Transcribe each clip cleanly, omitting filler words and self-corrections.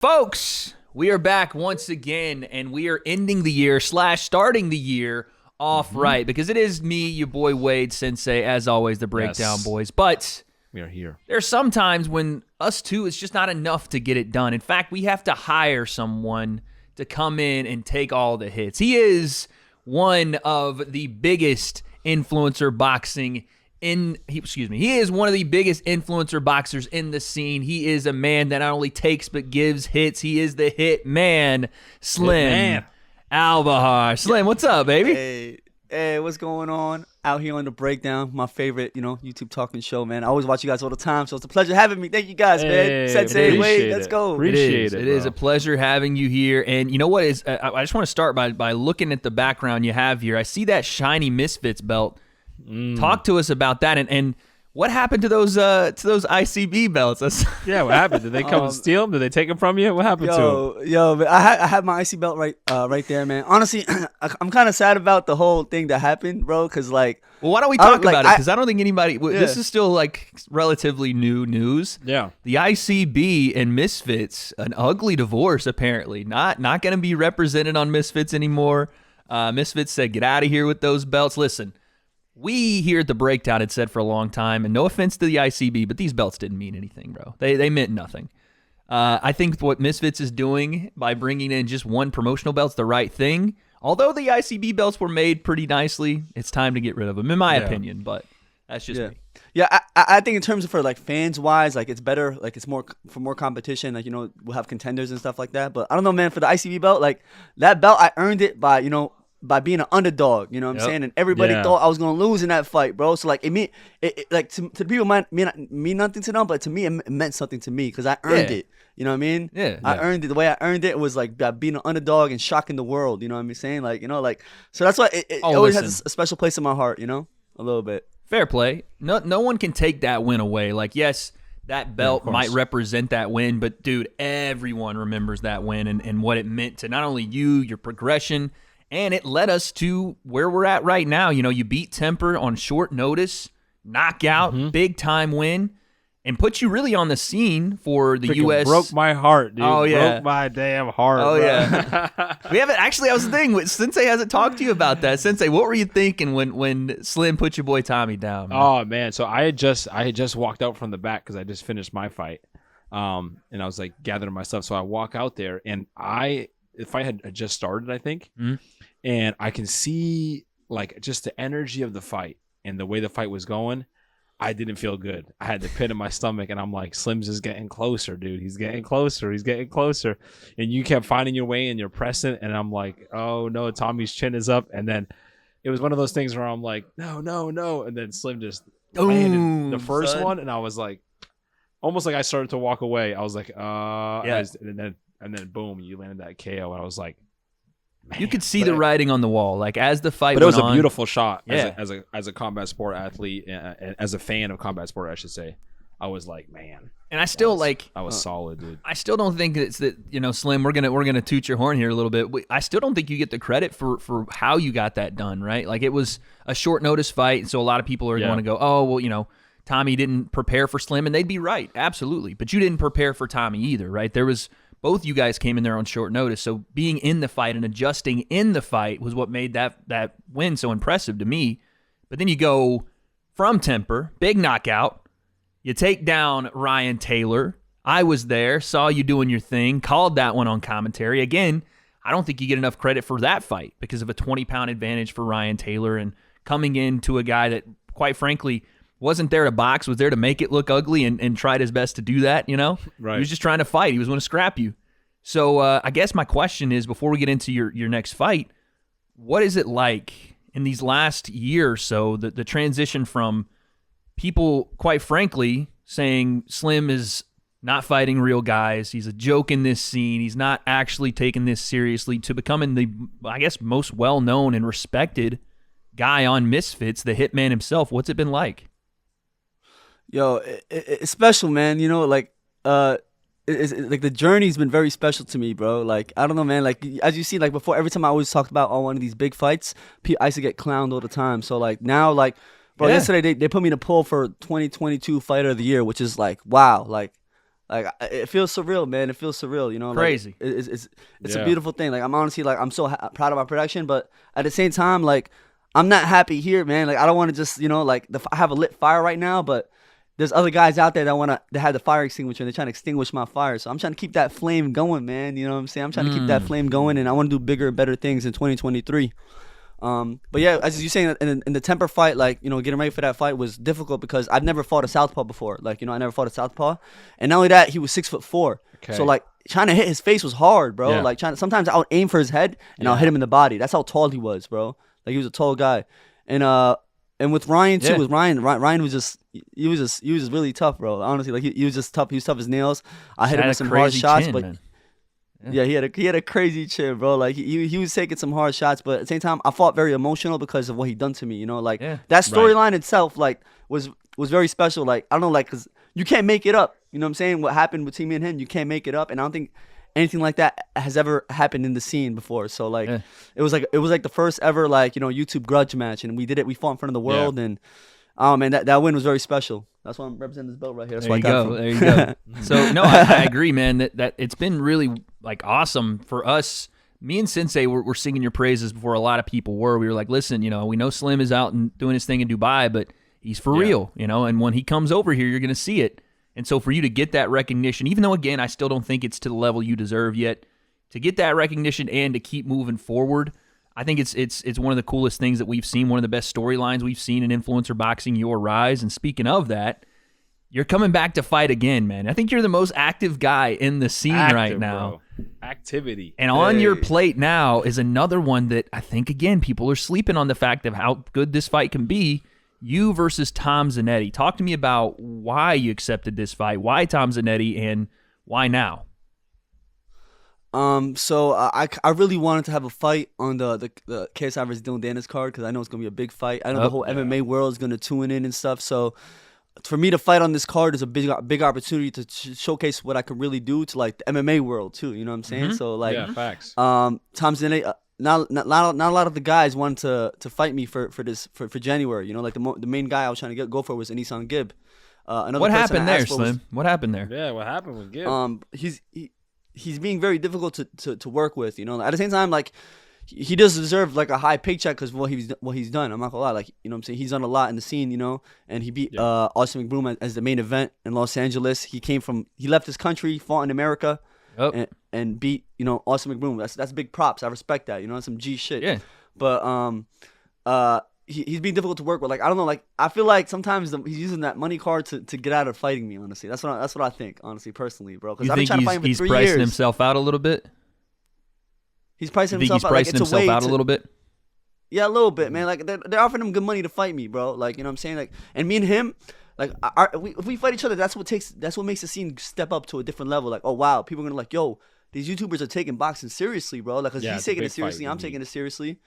Folks, we are back once again, and we are ending the year / starting the year off right, because it is me, your boy Wade Sensei, as always, the Breakdown Boys. But we are here. There's some times when us two, it's just not enough to get it done. In fact, we have to hire someone to come in and take all the hits. He is one of the biggest influencer boxing he is one of the biggest influencer boxers in the scene. He is a man that not only takes but gives hits. He is the hit man, Slim Albahar. Slim, what's up, baby? Hey, what's going on? Out here on the Breakdown, my favorite, YouTube talking show, man. I always watch you guys all the time, so it's a pleasure having me. Thank you guys, man. Sensei, Wade, let's go. Appreciate it. It is a pleasure having you here. And you know what is? I just want to start by looking at the background you have here. I see that shiny Misfits belt. Talk to us about that, and what happened to those ICB belts? Yeah, what happened? Did they come and steal them? Did they take them from you? What happened to them? Yo, I have my IC belt right there, man. Honestly, I'm kind of sad about the whole thing that happened, bro. Because why don't we talk about it? Because I don't think anybody. This is still relatively new news. Yeah, the ICB and Misfits, an ugly divorce apparently. Not going to be represented on Misfits anymore. Misfits said, "Get out of here with those belts." Listen. We here at the Breakdown had said for a long time, and no offense to the ICB, but these belts didn't mean anything, bro. They meant nothing. I think what Misfits is doing by bringing in just one promotional belt's the right thing. Although the ICB belts were made pretty nicely, it's time to get rid of them, in my opinion. But that's just me. Yeah, I think in terms of for fans wise, it's better, it's more for more competition. We'll have contenders and stuff like that. But I don't know, man. For the ICB belt, that belt, I earned it by being an underdog, you know what I'm saying? And everybody thought I was going to lose in that fight, bro. So, to the people, might mean nothing to them, but to me, it meant something to me because I earned it. You know what I mean? Yeah. I earned it. The way I earned it was, by being an underdog and shocking the world, you know what I'm saying? So that's why it always has a special place in my heart, a little bit. Fair play. No one can take that win away. Yes, that belt might represent that win, but, dude, everyone remembers that win and what it meant to not only you, your progression, and it led us to where we're at right now. You beat Temper on short notice, knockout, big-time win, and put you really on the scene for the U.S. Broke my heart, dude. Oh, yeah. Broke my damn heart, Oh, bro. yeah. We haven't actually, I was thinking, Sensei hasn't talked to you about that. Sensei, what were you thinking when Slim put your boy Tommy down? Man? Oh, man. So I had just walked out from the back because I just finished my fight. And I was, gathering my stuff. So I walk out there, and the fight had just started, I think. Mm-hmm. And I can see just the energy of the fight and the way the fight was going. I didn't feel good. I had the pit in my stomach, and I'm like, Slim's is getting closer, dude. He's getting closer. He's getting closer. And you kept finding your way, and you're pressing. And I'm like, oh no, Tommy's chin is up. And then it was one of those things where I'm like, no. And then Slim just landed the first one, and I was like, almost like I started to walk away. I was like, and then boom, you landed that KO, and I was like. Man, you could see the writing on the wall, as the fight. But it was a beautiful shot. Yeah. As a combat sport athlete, as a fan of combat sport, I should say, I was like, man. And I still I was solid, dude. I still don't think it's that Slim. We're gonna toot your horn here a little bit. I still don't think you get the credit for how you got that done, right? It was a short notice fight, and so a lot of people are going to go, oh well, Tommy didn't prepare for Slim, and they'd be right, absolutely. But you didn't prepare for Tommy either, right? Both you guys came in there on short notice, so being in the fight and adjusting in the fight was what made that win so impressive to me. But then you go from Temper, big knockout. You take down Ryan Taylor. I was there, saw you doing your thing, called that one on commentary. Again, I don't think you get enough credit for that fight because of a 20-pound advantage for Ryan Taylor and coming into a guy that, quite frankly, wasn't there to box, was there to make it look ugly and tried his best to do that, Right. He was just trying to fight. He was going to scrap you. So I guess my question is, before we get into your next fight, what is it like in these last year or so, the transition from people, quite frankly, saying Slim is not fighting real guys, he's a joke in this scene, he's not actually taking this seriously, to becoming the, I guess, most well-known and respected guy on Misfits, the hitman himself? What's it been like? Yo, it's special, man. The journey's been very special to me, bro. I don't know, man. As you see, before, every time I always talked about on one of these big fights, I used to get clowned all the time. So now, bro, yesterday they put me in a poll for 2022 Fighter of the Year, which is wow. Like it feels surreal, man. It feels surreal, you know. Crazy. Like, it's a beautiful thing. Like I'm honestly like I'm so proud of our production, but at the same time, like I'm not happy here, man. Like I don't want to just like I have a lit fire right now, but there's other guys out there that have the fire extinguisher and they're trying to extinguish my fire. So I'm trying to keep that flame going, man. You know what I'm saying? I'm trying to keep that flame going, and I want to do bigger and better things in 2023. But yeah, as you're saying, in the temper fight, like, getting ready for that fight was difficult because I've never fought a southpaw before. Like, I never fought a southpaw, and not only that, he was 6'4". Okay. So like trying to hit his face was hard, bro. Yeah. Like sometimes I would aim for his head and I'll hit him in the body. That's how tall he was, bro. Like he was a tall guy, and with Ryan too. With Ryan was just he was just really tough, bro. Honestly, like he was just tough. He was tough as nails. I hit him with some hard shots, but. Man. Yeah, he had a crazy chin, bro. Like he was taking some hard shots, but at the same time, I fought very emotional because of what he done to me. Like that storyline itself, like was very special. Like I don't know, like because you can't make it up. You know what I'm saying? What happened between me and him, you can't make it up, and I don't think anything like that has ever happened in the scene before. So like it was like the first ever YouTube grudge match, and we did it. We fought in front of the world, and oh man, that win was very special. That's why I'm representing this belt right here. That's why I got it from. There you go. So no, I agree, man. That it's been really like awesome for us. Me and Sensei were singing your praises before a lot of people were. We were like, listen, we know Slim is out and doing his thing in Dubai, but he's for real, and when he comes over here, you're going to see it. And so for you to get that recognition, even though, again, I still don't think it's to the level you deserve yet, to get that recognition and to keep moving forward, I think it's one of the coolest things that we've seen, one of the best storylines we've seen in influencer boxing, your rise. And speaking of that, you're coming back to fight again, man. I think you're the most active guy in the scene right now. Bro. Activity. And on your plate now is another one that I think, again, people are sleeping on the fact of how good this fight can be. You versus Tom Zanetti. Talk to me about why you accepted this fight, why Tom Zanetti, and why now? So I really wanted to have a fight on the KSI versus Dylan Dennis card because I know it's gonna be a big fight. I know the whole MMA world is gonna tune in and stuff. So for me to fight on this card is a big opportunity to showcase what I could really do to like the MMA world too. You know what I'm saying? Mm-hmm. So like, facts. Tom Zanetti. Not a lot of the guys wanted to fight me for January. Like the main guy I was trying to go for was Anisan Gibb. What happened there, Slim? What happened there? Yeah, what happened with Gibb? He's being very difficult to work with. At the same time, like he does deserve like a high paycheck because what he's done. I'm not gonna lie, like what I'm saying, he's done a lot in the scene, and he beat Austin McBroom as the main event in Los Angeles. He left his country, fought in America. And beat Austin McBroom. That's big props. I respect that. That's some G shit. Yeah. But he's being difficult to work with. Like I don't know. Like I feel like sometimes he's using that money card to get out of fighting me. Honestly, that's what I think. Honestly, personally, bro. Because I've been trying to fight him for 3 years. He's pricing himself out a little bit. He's pricing himself out. Pricing himself out a little bit. Yeah, a little bit, man. Like they're offering him good money to fight me, bro. Like you know what I'm saying. Like and me and him. Like if we fight each other, that's what makes the scene step up to a different level. Like, oh wow, people are gonna like, yo, these YouTubers are taking boxing seriously, bro. Like, cause he's taking it seriously, I'm taking it seriously.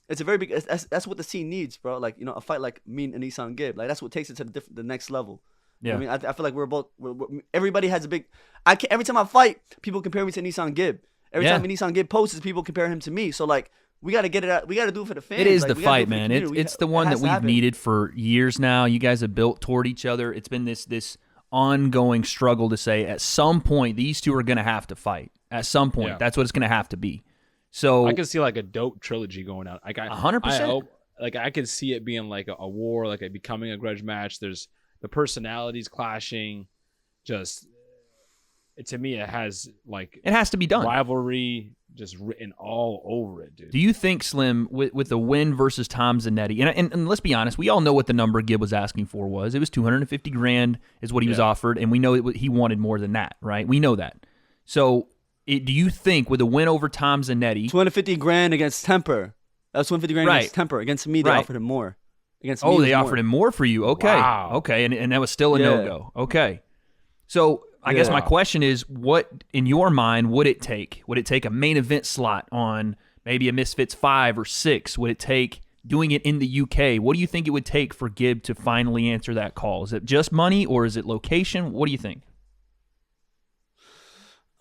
It's a very big. That's what the scene needs, bro. Like, a fight like me and Anisan Gibb, like that's what takes it to the next level. Yeah, I feel like we're both. Everybody has a big. Every time I fight, people compare me to Anisan Gibb. Every time Anisan Gibb posts, people compare him to me. So like. We got to get it out. We got to do it for the fans. It is the fight, man. It's the one that we've needed for years now. You guys have built toward each other. It's been this ongoing struggle to say at some point these two are going to have to fight. At some point, that's what it's going to have to be. So I can see like a dope trilogy going out. Like 100%. Like I could see it being like a war, like it becoming a grudge match. There's the personalities clashing. Just to me, it has to be done. Rivalry. Just written all over it, dude. Do you think, Slim, with the win versus Tom Zanetti, and let's be honest, we all know what the number Gibb was asking for was. It was $250,000 is what he was offered, and we know he wanted more than that, right? We know that. So, do you think with a win over Tom Zanetti, $250,000 against Temper? That was $250,000 against Temper. Against me, they offered him more. Against me, they offered him more for you. Okay, okay, and that was still a no-go. Okay, so. I guess my question is, what, in your mind, would it take? Would it take a main event slot on maybe a Misfits 5 or 6? Would it take doing it in the UK? What do you think it would take for Gibb to finally answer that call? Is it just money or is it location? What do you think?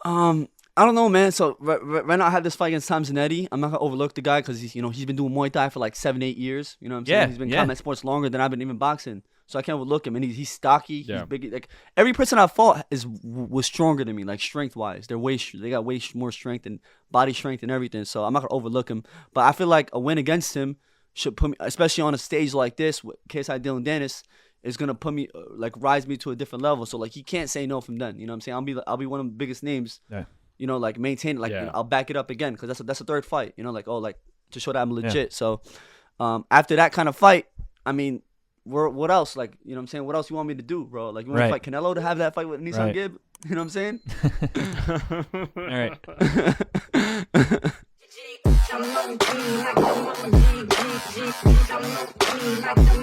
I don't know, man. So right now I have this fight against Tom Zanetti. I'm not going to overlook the guy because he's been doing Muay Thai for like 7-8 years. You know what I'm saying? He's been combat sports longer than I've been even boxing. So I can't overlook him, and he's stocky. Yeah. He's big. Like every person I fought was stronger than me, like strength wise. They got way more strength and body strength and everything. So I'm not gonna overlook him. But I feel like a win against him should put me, especially on a stage like this, with KSI Dylan Dennis, is gonna put me like rise me to a different level. So like he can't say no from then. You know what I'm saying? I'll be one of the biggest names. Yeah. You know, like maintain like you know, I'll back it up again because that's a third fight. You know, like to show that I'm legit. Yeah. So after that kind of fight, I mean. What else? Like, you know what I'm saying? What else you want me to do, bro? Like, you want to fight Canelo to have that fight with Nissan Gibb? You know what I'm saying? All right.